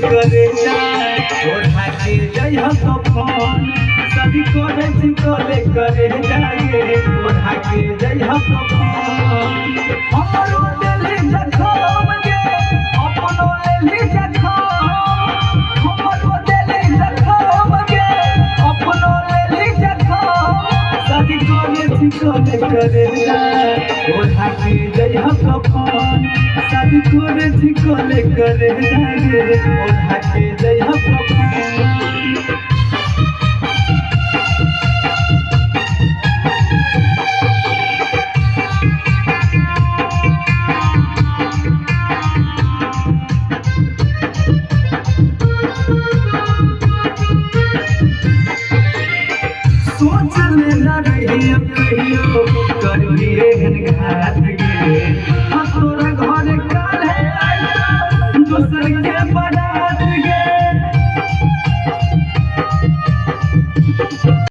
करे जाए ओढ़ा के जय हम फोन सभी करे करे जाए ओढ़ा के जय हम फोन हमरो दिल जखम गे अपनो ले जखम हमरो दिल जखम गे अपनो ले जखम सभी करे जाए ओढ़ा के जय हम फोन सभी करे जाए ओढ़ा के